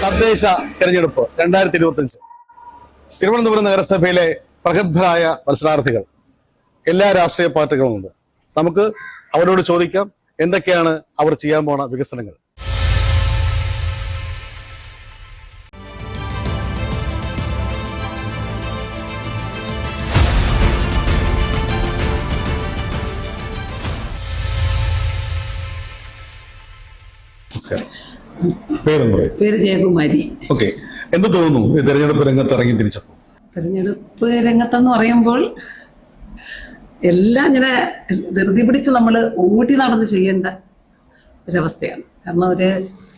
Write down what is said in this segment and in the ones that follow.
തദ്ദേശ തെരഞ്ഞെടുപ്പ് 2025 തിരുവനന്തപുരം നഗരസഭയിലെ പ്രഗത്ഭരായ മത്സരാർത്ഥികൾ എല്ലാ രാഷ്ട്രീയ പാർട്ടികളുമുണ്ട്. നമുക്ക് അവരോട് ചോദിക്കാം എന്തൊക്കെയാണ് അവർ ചെയ്യാൻ പോണ വികസനങ്ങൾ. നമസ്കാരം. പേര് ജയകുമാരി. ഓക്കെ, എന്ത് തോന്നുന്നു തെരഞ്ഞെടുപ്പ് രംഗത്ത് ഇറങ്ങി തിരിച്ചപ്പോൾ? തെരഞ്ഞെടുപ്പ് രംഗത്തെന്ന് പറയുമ്പോൾ എല്ലാം ഇങ്ങനെ ധൃതി പിടിച്ച് നമ്മൾ ഓടി നടന്ന് ചെയ്യേണ്ട ഒരവസ്ഥയാണ്. കാരണം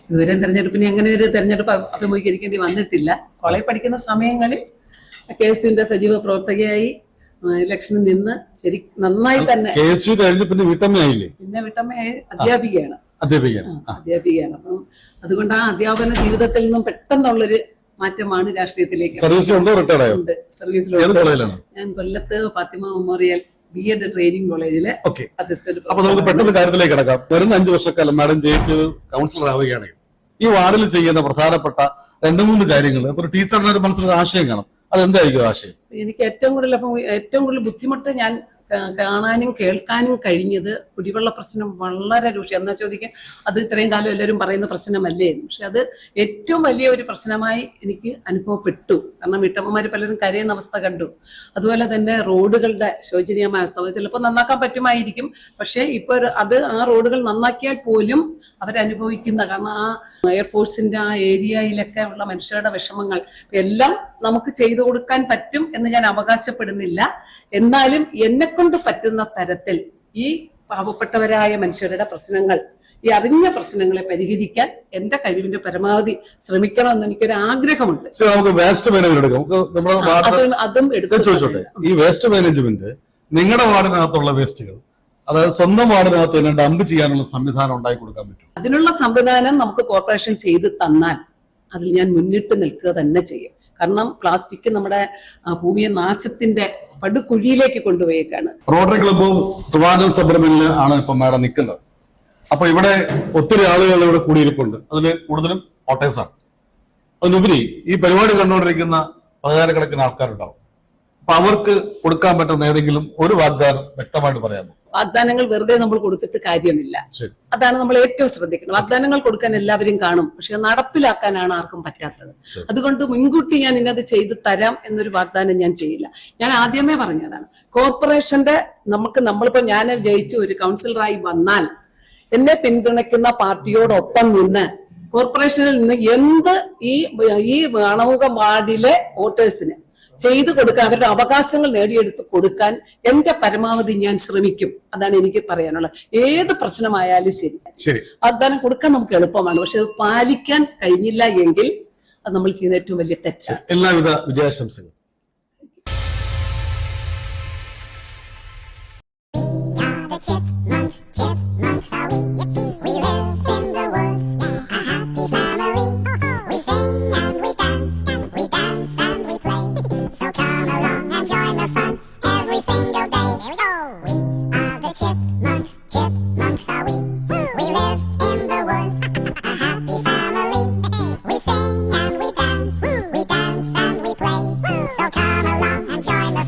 ഇതുവരെ തെരഞ്ഞെടുപ്പിന് അങ്ങനെ ഒരു തെരഞ്ഞെടുപ്പ് അഭിമുഖീകരിക്കേണ്ടി വന്നിട്ടില്ല. കോളേജ് പഠിക്കുന്ന സമയങ്ങളിൽ KSUവിന്റെ സജീവ പ്രവർത്തകയായി ഇലക്ഷനിൽ നിന്ന് ശരി നന്നായി തന്നെ. KSU കഴിഞ്ഞ് പിന്നെ വീട്ടമ്മയായില്ലേ? പിന്നെ വീട്ടമ്മയായി അധ്യാപികയാണ്. അപ്പം അതുകൊണ്ട് ആ അധ്യാപന ജീവിതത്തിൽ നിന്നും പെട്ടെന്നുള്ളൊരു മാറ്റമാണ് രാഷ്ട്രീയത്തിലേക്ക്. സർവീസിലുണ്ട്. സർവീസിലുണ്ട്. ഞാൻ കൊല്ലത്ത് ഫാത്തിമ മെമ്മോറിയൽ B.Ed ട്രെയിനിങ് കോളേജിലെ അസിസ്റ്റന്റ്. അപ്പൊ നമുക്ക് പെട്ടെന്ന് കാര്യത്തിലേക്ക് കിടക്കാം. വരുന്ന 5 വർഷക്കാലം മാഡം ജയിച്ച് കൗൺസിലർ ആവുകയാണെങ്കിൽ ഈ വാർഡിൽ ചെയ്യുന്ന പ്രധാനപ്പെട്ട 2-3 കാര്യങ്ങൾ ഒരു ടീച്ചറിന്റെ മനസ്സിലൊരു ആശയം കാണും. അതെന്തായിരിക്കും ആശയം? എനിക്ക് ഏറ്റവും കൂടുതൽ ബുദ്ധിമുട്ട് ഞാൻ കാണാനും കേൾക്കാനും കഴിഞ്ഞത് കുടിവെള്ള പ്രശ്നം വളരെ രൂക്ഷം. എന്നാ ചോദിക്കാൻ അത് ഇത്രയും കാലം എല്ലാവരും പറയുന്ന പ്രശ്നമല്ലേ, പക്ഷെ അത് ഏറ്റവും വലിയ ഒരു പ്രശ്നമായി എനിക്ക് അനുഭവപ്പെട്ടു. കാരണം വീട്ടമ്മമാർ പലരും കരയുന്ന അവസ്ഥ കണ്ടു. അതുപോലെ തന്നെ റോഡുകളുടെ ശോചനീയമായ അവസ്ഥ ചിലപ്പോൾ നന്നാക്കാൻ പറ്റുമായിരിക്കും, പക്ഷെ ഇപ്പൊ ആ റോഡുകൾ നന്നാക്കിയാൽ പോലും അവരനുഭവിക്കുന്ന, കാരണം ആ എയർഫോഴ്സിന്റെ ആ ഏരിയയിലൊക്കെ ഉള്ള മനുഷ്യരുടെ വിഷമങ്ങൾ എല്ലാം നമുക്ക് ചെയ്തു കൊടുക്കാൻ പറ്റും എന്ന് ഞാൻ അവകാശപ്പെടുന്നില്ല. എന്നാലും എന്നെ കൊണ്ട് പറ്റുന്ന തരത്തിൽ ഈ പാവപ്പെട്ടവരായ മനുഷ്യരുടെ പ്രശ്നങ്ങൾ, ഈ അറിഞ്ഞ പ്രശ്നങ്ങളെ പരിഹരിക്കാൻ എന്റെ കഴിവിന്റെ പരമാവധി ശ്രമിക്കണമെന്ന് എനിക്കൊരു ആഗ്രഹമുണ്ട്. അതും ചോദിച്ചോട്ടെ, ഈ വേസ്റ്റ് മാനേജ്മെന്റ് നിങ്ങളുടെ വാർഡിനകത്തുള്ള വേസ്റ്റുകൾ, അതായത് സ്വന്തം വാർഡിനകത്ത് തന്നെ ഡംപ് ചെയ്യാനുള്ള സംവിധാനം ഉണ്ടാക്കി കൊടുക്കാൻ പറ്റും? അതിനുള്ള സംവിധാനം നമുക്ക് കോർപ്പറേഷൻ ചെയ്ത് തന്നാൽ അതിൽ ഞാൻ മുന്നിട്ട് നിൽക്കുക തന്നെ ചെയ്യും. കാരണം പ്ലാസ്റ്റിക് നമ്മുടെ ഭൂമിയെ നാശത്തിന്റെ പടുകുഴിയിലേക്ക് കൊണ്ടുപോയേക്കാണ്. റോട്ടറി ക്ലബ്ബും ട്രിവാൻഡ്രം സബ്രമിനിൽ ആണ് ഇപ്പൊ മാഡം നിൽക്കുന്നത്. അപ്പൊ ഇവിടെ ഒത്തിരി ആളുകൾ ഇവിടെ കൂടിയിരിപ്പുണ്ട്. അതിൽ കൂടുതലും കോട്ടേഴ്സാണ്. അതിനുപരി ഈ പരിപാടി കണ്ടുകൊണ്ടിരിക്കുന്ന പതിനായിരക്കണക്കിന് ആൾക്കാരുണ്ടാവും. അപ്പൊ അവർക്ക് കൊടുക്കാൻ പറ്റുന്ന ഏതെങ്കിലും ഒരു വാഗ്ദാനം വ്യക്തമായിട്ട് പറയാമോ? വാഗ്ദാനങ്ങൾ വെറുതെ നമ്മൾ കൊടുത്തിട്ട് കാര്യമില്ല. അതാണ് നമ്മൾ ഏറ്റവും ശ്രദ്ധിക്കുന്നത്. വാഗ്ദാനങ്ങൾ കൊടുക്കാൻ എല്ലാവരും കാണും, പക്ഷെ നടപ്പിലാക്കാനാണ് ആർക്കും പറ്റാത്തത്. അതുകൊണ്ട് മുൻകൂട്ടി ഞാൻ ഇന്നത് ചെയ്തു തരാം എന്നൊരു വാഗ്ദാനം ഞാൻ ചെയ്യില്ല. ഞാൻ ആദ്യമേ പറഞ്ഞതാണ്, കോർപ്പറേഷന്റെ നമ്മളിപ്പോ ഞാൻ ജയിച്ചു ഒരു കൗൺസിലറായി വന്നാൽ എന്നെ പിന്തുണയ്ക്കുന്ന പാർട്ടിയോടൊപ്പം നിന്ന് കോർപ്പറേഷനിൽ നിന്ന് എന്ത് ഈ അണമുഖം വാർഡിലെ വോട്ടേഴ്സിന് ചെയ്തു കൊടുക്കാൻ, അവരുടെ അവകാശങ്ങൾ നേടിയെടുത്ത് കൊടുക്കാൻ എന്റെ പരമാവധി ഞാൻ ശ്രമിക്കും. അതാണ് എനിക്ക് പറയാനുള്ളത്. ഏത് പ്രശ്നമായാലും ശരി, വാഗ്ദാനം കൊടുക്കാൻ നമുക്ക് എളുപ്പമാണ്, പക്ഷെ അത് പാലിക്കാൻ കഴിഞ്ഞില്ല എങ്കിൽ അത് നമ്മൾ ചെയ്യുന്ന ഏറ്റവും വലിയ തെറ്റാണ്. എല്ലാവിധ വിജയാശംസകൾ. Join